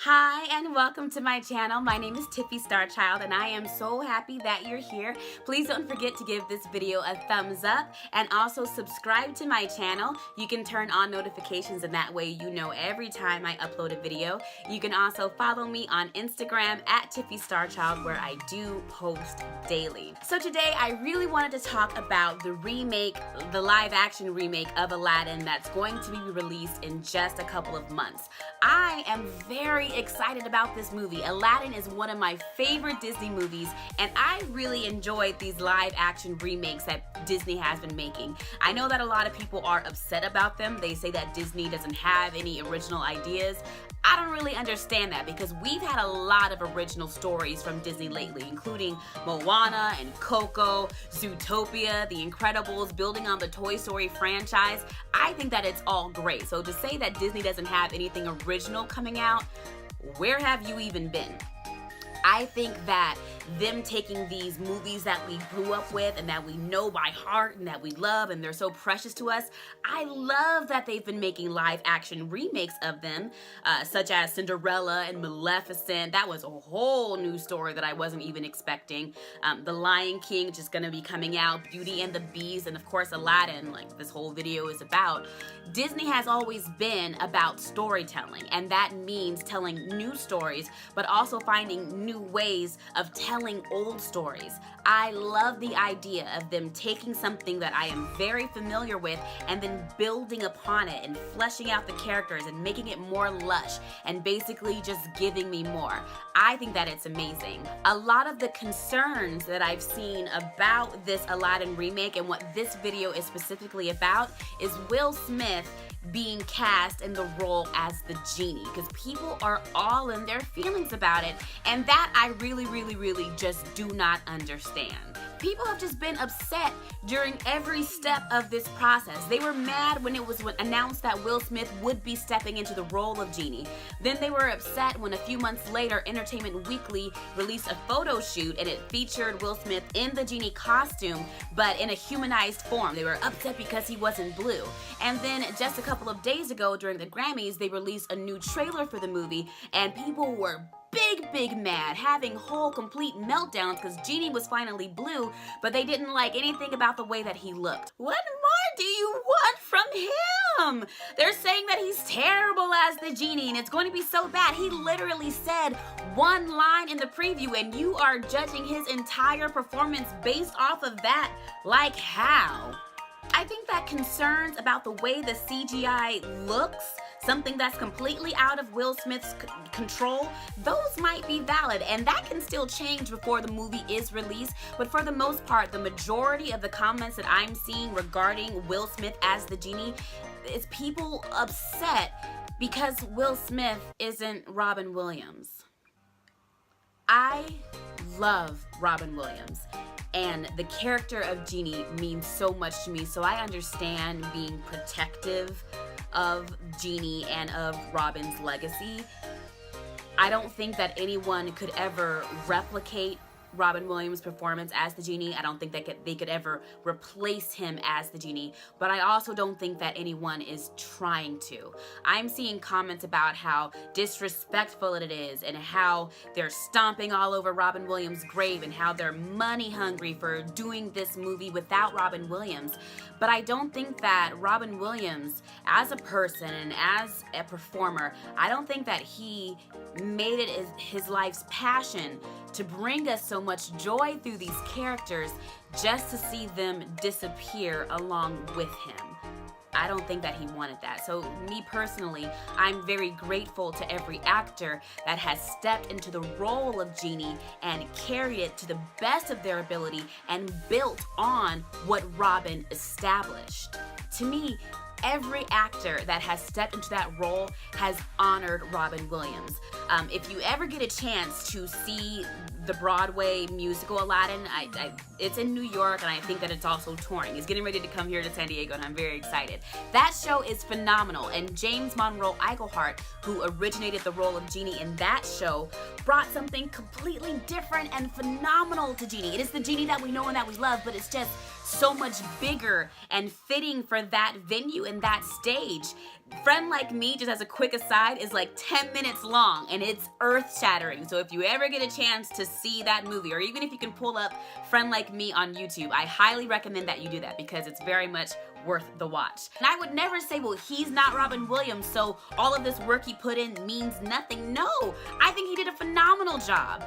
Hi and welcome to my channel. My name is Tiffy Starchild and I am so happy that you're here. Please don't forget to give this video a thumbs up and also subscribe to my channel. You can turn on notifications and that way you know every time I upload a video. You can also follow me on Instagram at Tiffy Starchild where I do post daily. So today I really wanted to talk about the remake, the live action remake of Aladdin that's going to be released in just a couple of months. I am very excited about this movie. Aladdin is one of my favorite Disney movies and I really enjoyed these live action remakes that Disney has been making. I know that a lot of people are upset about them. They say that Disney doesn't have any original ideas. I don't really understand that because we've had a lot of original stories from Disney lately, including Moana and Coco, Zootopia, The Incredibles, building on the Toy Story franchise. I think that it's all great. So to say that Disney doesn't have anything original coming out, where have you even been? I think that them taking these movies that we grew up with and that we know by heart and that we love and they're so precious to us, I love that they've been making live action remakes of them, such as Cinderella and Maleficent. That was a whole new story that I wasn't even expecting. The Lion King just gonna be coming out, Beauty and the Beast, and of course Aladdin, like this whole video is about. Disney has always been about storytelling, and that means telling new stories, but also finding new ways of telling old stories. I love the idea of them taking something that I am very familiar with and then building upon it and fleshing out the characters and making it more lush and basically just giving me more. I think that it's amazing. A lot of the concerns that I've seen about this Aladdin remake and what this video is specifically about is Will Smith being cast in the role as the genie, because people are all in their feelings about it, and that I really just do not understand. People have just been upset during every step of this process. They were mad when it was announced that Will Smith would be stepping into the role of Genie. Then they were upset when a few months later Entertainment Weekly released a photo shoot and it featured Will Smith in the Genie costume but in a humanized form. They were upset because he wasn't blue. And then just a couple of days ago during the Grammys, they released a new trailer for the movie and people were big mad, having whole complete meltdowns because Genie was finally blue, but they didn't like anything about the way that he looked. What more do you want from him? They're saying that he's terrible as the Genie and it's going to be so bad. He literally said one line in the preview and you are judging his entire performance based off of that. Like how? I think that concerns about the way the CGI looks, something that's completely out of Will Smith's control, those might be valid and that can still change before the movie is released. But for the most part, the majority of the comments that I'm seeing regarding Will Smith as the Genie is people upset because Will Smith isn't Robin Williams. I love Robin Williams. And the character of Genie means so much to me, so I understand being protective of Genie and of Robin's legacy. I don't think that anyone could ever replicate Robin Williams' performance as the Genie. I don't think that they could ever replace him as the Genie, but I also don't think that anyone is trying to. I'm seeing comments about how disrespectful it is and how they're stomping all over Robin Williams' grave and how they're money hungry for doing this movie without Robin Williams. But I don't think that Robin Williams, as a person and as a performer, I don't think that he made it his life's passion to bring us so much joy through these characters just to see them disappear along with him. I don't think that he wanted that. So me personally, I'm very grateful to every actor that has stepped into the role of Genie and carried it to the best of their ability and built on what Robin established. To me, every actor that has stepped into that role has honored Robin Williams. If you ever get a chance to see the Broadway musical Aladdin, it's in New York and I think that it's also touring. It's getting ready to come here to San Diego and I'm very excited. That show is phenomenal and James Monroe Iglehart, who originated the role of Genie in that show, brought something completely different and phenomenal to Genie. It is the Genie that we know and that we love, but it's just so much bigger and fitting for that venue and that stage. Friend Like Me, just as a quick aside, is like 10 minutes long and it's earth-shattering. So if you ever get a chance to see that movie, or even if you can pull up Friend Like Me on YouTube, I highly recommend that you do that because it's very much worth the watch. And I would never say, well, he's not Robin Williams, so all of this work he put in means nothing. No, I think he did a phenomenal job.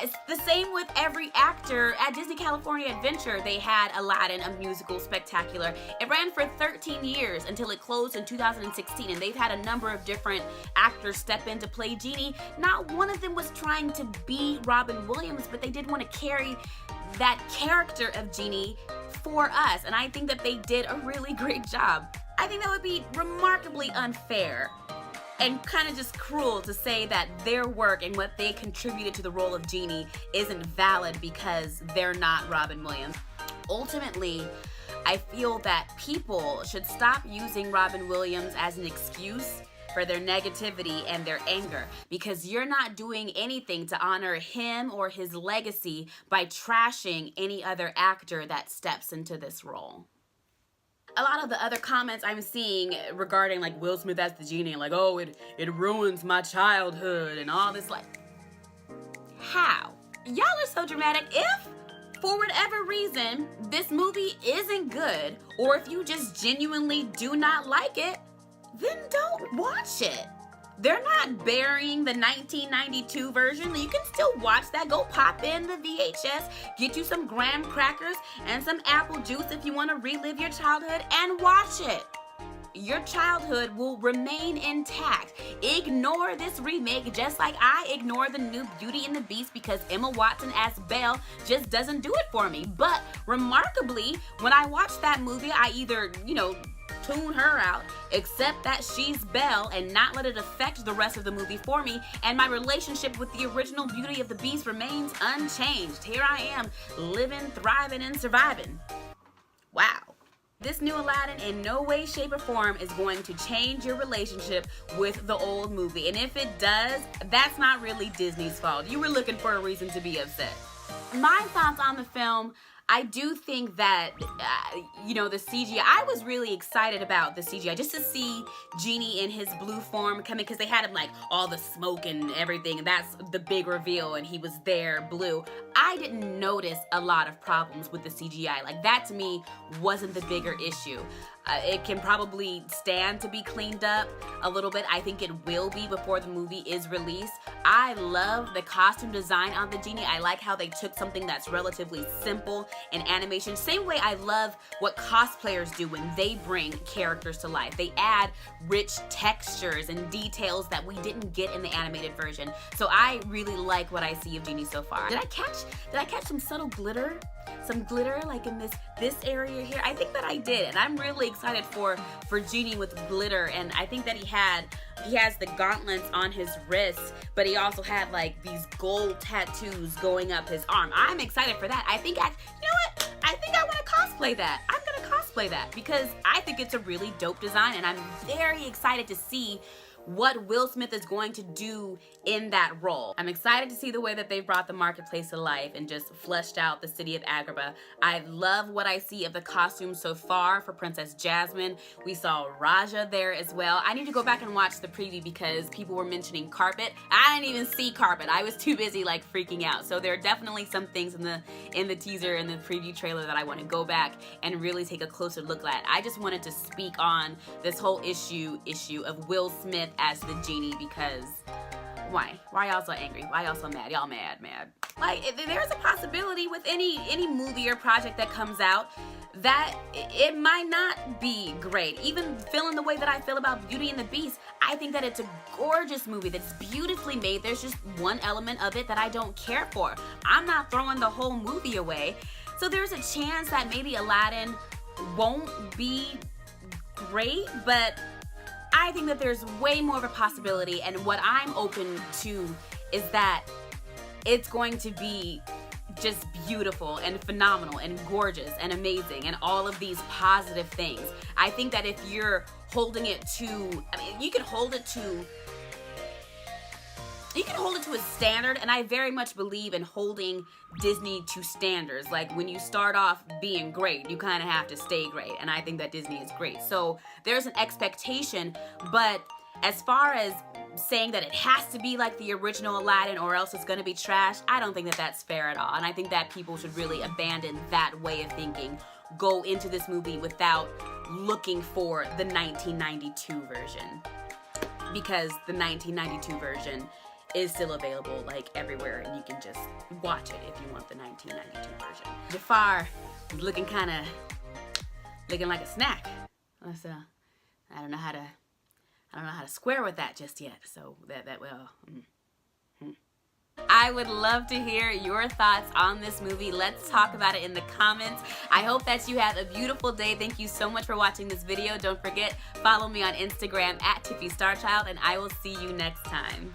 It's the same with every actor. At Disney California Adventure, they had Aladdin, a musical spectacular. It ran for 13 years until it closed in 2016, and they've had a number of different actors step in to play Genie. Not one of them was trying to be Robin Williams, but they did want to carry that character of Genie for us, and I think that they did a really great job. I think that would be remarkably unfair and kind of just cruel to say that their work and what they contributed to the role of Genie isn't valid because they're not Robin Williams. Ultimately, I feel that people should stop using Robin Williams as an excuse for their negativity and their anger, because you're not doing anything to honor him or his legacy by trashing any other actor that steps into this role. A lot of the other comments I'm seeing regarding like Will Smith as the Genie, like, oh, it ruins my childhood and all this, like, how? Y'all are so dramatic. If for whatever reason this movie isn't good, or if you just genuinely do not like it, then don't watch it. They're not burying the 1992 version. You can still watch that. Go pop in the VHS, get you some graham crackers and some apple juice if you want to relive your childhood, and watch it. Your childhood will remain intact. Ignore this remake just like I ignore the new Beauty and the Beast because Emma Watson as Belle just doesn't do it for me. But remarkably, when I watch that movie, I either, tune her out, accept that she's Belle, and not let it affect the rest of the movie for me, and my relationship with the original Beauty of the Beast remains unchanged. Here I am, living, thriving, and surviving. Wow. This new Aladdin in no way, shape, or form is going to change your relationship with the old movie, and if it does, that's not really Disney's fault. You were looking for a reason to be upset. My thoughts on the film: I do think that, the CGI, I was really excited about the CGI, just to see Genie in his blue form coming, because they had him like all the smoke and everything, and that's the big reveal, and he was there blue. I didn't notice a lot of problems with the CGI. Like, that to me wasn't the bigger issue. It can probably stand to be cleaned up a little bit. I think it will be before the movie is released. I love the costume design on the Genie. I like how they took something that's relatively simple in animation. Same way I love what cosplayers do when they bring characters to life. They add rich textures and details that we didn't get in the animated version. So I really like what I see of Genie so far. Did I catch some subtle glitter? Some glitter like in this area here? I think that I did, and I'm really excited for Genie with glitter. And I think that he has the gauntlets on his wrists, but he also had like these gold tattoos going up his arm. I'm excited for that. I think I want to cosplay that. I'm gonna cosplay that because I think it's a really dope design, and I'm very excited to see what Will Smith is going to do in that role. I'm excited to see the way that they've brought the marketplace to life and just fleshed out the city of Agrabah. I love what I see of the costumes so far for Princess Jasmine. We saw Raja there as well. I need to go back and watch the preview because people were mentioning carpet. I didn't even see carpet. I was too busy like freaking out. So there are definitely some things in the teaser and the preview trailer that I want to go back and really take a closer look at. I just wanted to speak on this whole issue of Will Smith as the Genie, because why y'all so angry? Why y'all so mad? Y'all mad. Like, there's a possibility with any movie or project that comes out that it might not be great. Even feeling the way that I feel about Beauty and the Beast, I think that it's a gorgeous movie that's beautifully made. There's just one element of it that I don't care for. I'm not throwing the whole movie away. So there's a chance that maybe Aladdin won't be great, but I think that there's way more of a possibility, and what I'm open to is that it's going to be just beautiful and phenomenal and gorgeous and amazing and all of these positive things. I think that if you're holding it to, you could hold it to you can hold it to a standard, and I very much believe in holding Disney to standards. Like, when you start off being great, you kind of have to stay great, and I think that Disney is great. So there's an expectation, but as far as saying that it has to be like the original Aladdin or else it's gonna be trash, I don't think that that's fair at all. And I think that people should really abandon that way of thinking. Go into this movie without looking for the 1992 version, because the 1992 version is still available like everywhere, and you can just watch it if you want the 1992 version. Jafar is looking like a snack. So I don't know how to square with that just yet. So I would love to hear your thoughts on this movie. Let's talk about it in the comments. I hope that you have a beautiful day. Thank you so much for watching this video. Don't forget, follow me on Instagram @TiffyStarChild, and I will see you next time.